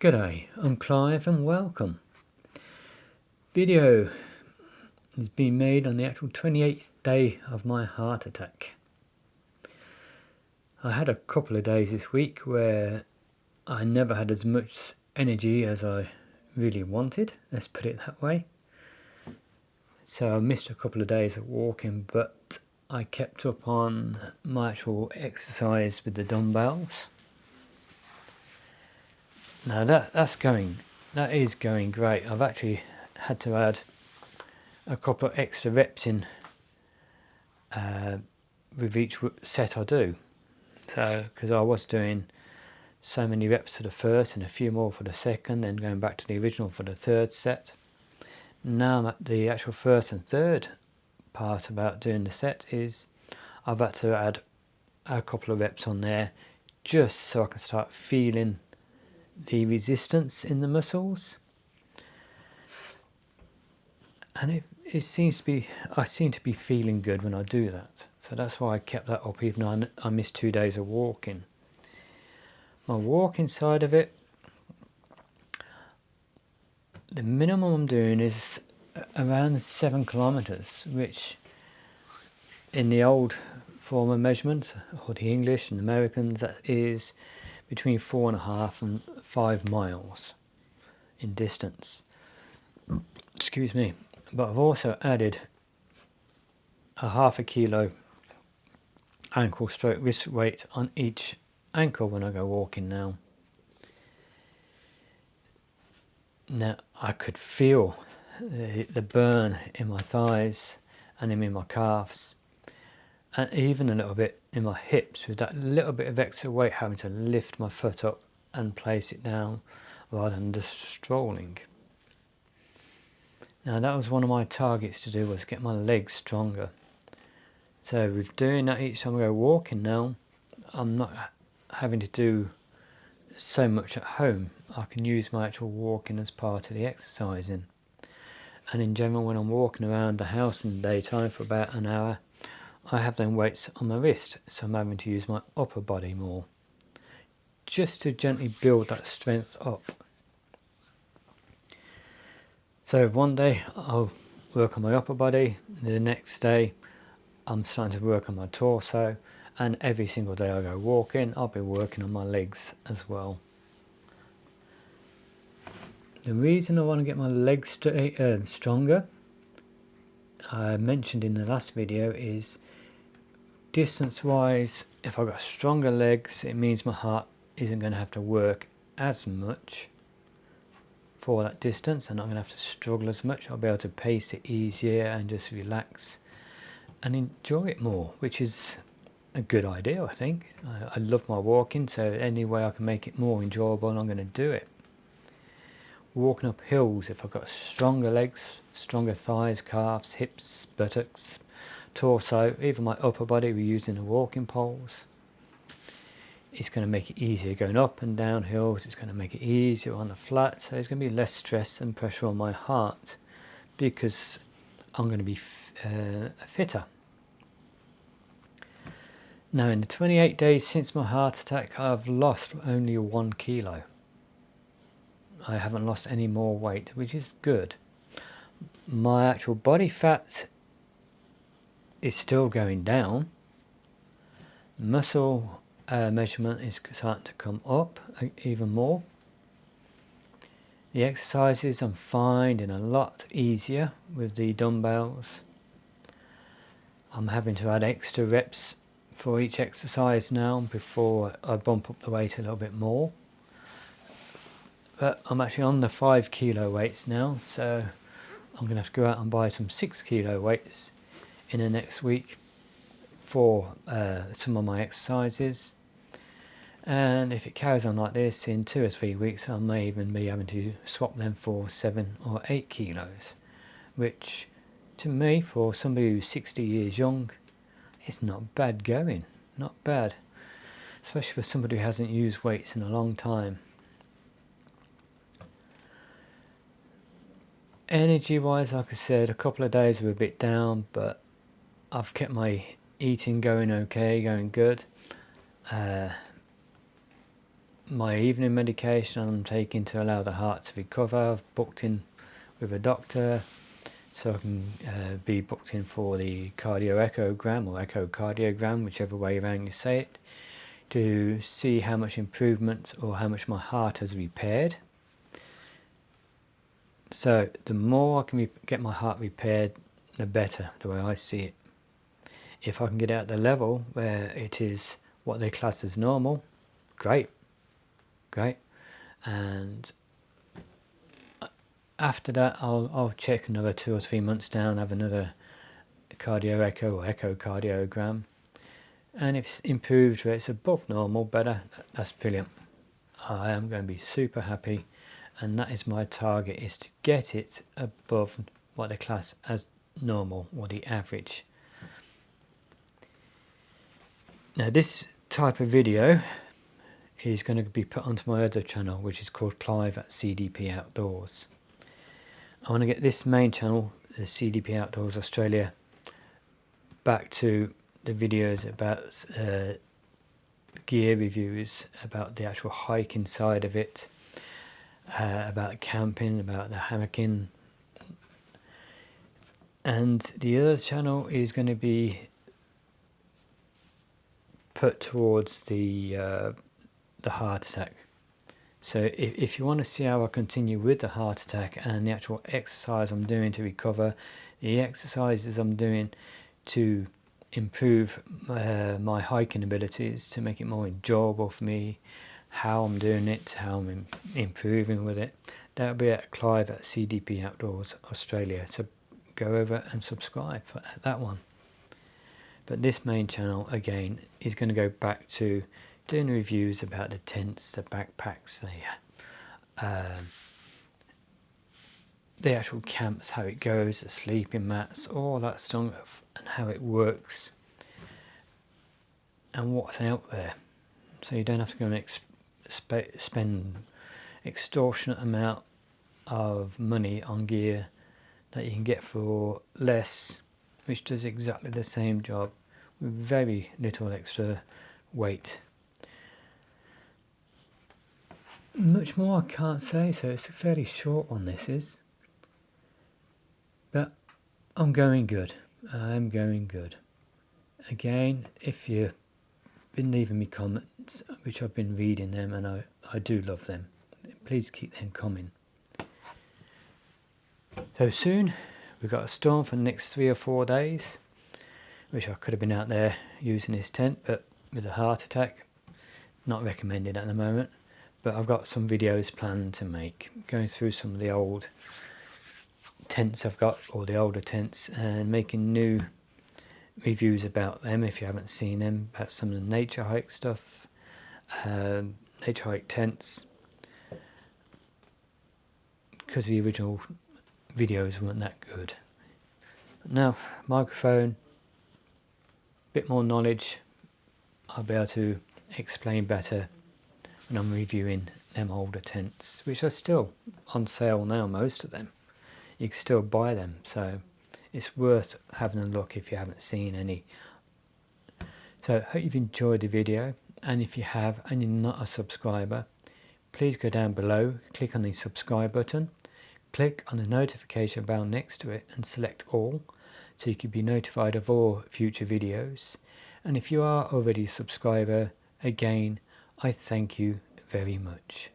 G'day, I'm Clive and welcome. Video has been made on the actual 28th day of my heart attack. I had a couple of days this week where I never had as much energy as I really wanted, let's put it that way. So I missed a couple of days of walking, but I kept up on my actual exercise with the dumbbells. Now that is going great. I've actually had to add a couple of extra reps in with each set I do. So because I was doing so many reps for the first and a few more for the second, then going back to the original for the third set. Now I'm at the actual first and third part about doing the set is I've had to add a couple of reps on there just so I can start feeling the resistance in the muscles, and it seems to be, I seem to be feeling good when I do that, so that's why I kept that up even though I missed 2 days of walking. My walking side of it, the minimum I'm doing is around 7 kilometers, which in the old form of measurement, or the English and Americans, that is between 4.5 and 5 miles in distance. Excuse me. But I've also added a 0.5 kilo ankle stroke wrist weight on each ankle when I go walking now. Now I could feel the burn in my thighs and in my calves, and even a little bit in my hips with that little bit of extra weight, having to lift my foot up and place it down rather than just strolling. Now that was one of my targets to do, was get my legs stronger. So with doing that each time I go walking now, I'm not having to do so much at home. I can use my actual walking as part of the exercising. And in general, when I'm walking around the house in the daytime for about an hour, I have them weights on my wrist, so I'm having to use my upper body more, just to gently build that strength up. So one day I'll work on my upper body, the next day I'm starting to work on my torso, and every single day I go walking, I'll be working on my legs as well. The reason I want to get my legs stronger, I mentioned in the last video, is distance wise, if I've got stronger legs, it means my heart isn't going to have to work as much for that distance. I'm not going to have to struggle as much. I'll be able to pace it easier and just relax and enjoy it more, which is a good idea, I think. I love my walking, so any way I can make it more enjoyable, I'm going to do it. Walking up hills, if I've got stronger legs, stronger thighs, calves, hips, buttocks, torso, even my upper body, we're using the walking poles. It's going to make it easier going up and down hills. It's going to make it easier on the flat, so there's going to be less stress and pressure on my heart because I'm going to be fitter. Now in the 28 days since my heart attack, I've lost only 1 kilo. I haven't lost any more weight, which is good. My actual body fat is still going down. Muscle measurement is starting to come up even more. The exercises I'm finding a lot easier with the dumbbells. I'm having to add extra reps for each exercise now before I bump up the weight a little bit more. But I'm actually on the 5 kilo weights now, so I'm going to have to go out and buy some 6 kilo weights in the next week for some of my exercises. And if it carries on like this, in 2 or 3 weeks I may even be having to swap them for 7 or 8 kilos, which to me, for somebody who's 60 years young, it's not bad going, not bad, especially for somebody who hasn't used weights in a long time. Energy wise, like I said, a couple of days were a bit down, but I've kept my eating going okay, going good. my evening medication I'm taking to allow the heart to recover. I've booked in with a doctor so I can be booked in for the cardioechogram or echocardiogram, whichever way around you say it, to see how much improvement or how much my heart has repaired. So the more I can get my heart repaired, the better, the way I see it. If I can get out the level where it is what they class as normal, great, great. And after that, I'll check another 2 or 3 months down, have another cardio echo or echocardiogram. And if it's improved where it's above normal, better, that's brilliant. I am going to be super happy, and that is my target, is to get it above what they class as normal or the average. Now this type of video is going to be put onto my other channel, which is called Clive at CDP Outdoors. I want to get this main channel, the CDP Outdoors Australia, back to the videos about gear reviews, about the actual hiking side of it, about camping, about the hammocking. And the other channel is going to be put towards the heart attack. So if you want to see how I continue with the heart attack and the actual exercise I'm doing to recover, the exercises I'm doing to improve my hiking abilities, to make it more enjoyable for me, how I'm doing it, how I'm improving with it, that'll be at Clive at CDP Outdoors Australia. So go over and subscribe for that one. But this main channel again is going to go back to doing reviews about the tents, the backpacks, the actual camps, how it goes, the sleeping mats, all that stuff, and how it works and what's out there. So you don't have to go and spend extortionate amount of money on gear that you can get for less, which does exactly the same job with very little extra weight. Much more I can't say, so it's a fairly short one this is. But I'm going good. I'm going good. Again, if you've been leaving me comments, which I've been reading them and I do love them, please keep them coming. So soon we've got a storm for the next 3 or 4 days. Wish I could have been out there using this tent, but with a heart attack, not recommended at the moment. But I've got some videos planned to make, going through some of the old tents I've got, or the older tents, and making new reviews about them if you haven't seen them, about some of the nature hike stuff, nature hike tents, because the original videos weren't that good. But now, microphone, bit more knowledge, I'll be able to explain better when I'm reviewing them older tents, which are still on sale now, most of them. You can still buy them, so it's worth having a look if you haven't seen any. So I hope you've enjoyed the video, and if you have and you're not a subscriber, please go down below, click on the subscribe button, click on the notification bell next to it and select all, so you can be notified of all future videos. And if you are already a subscriber, again, I thank you very much.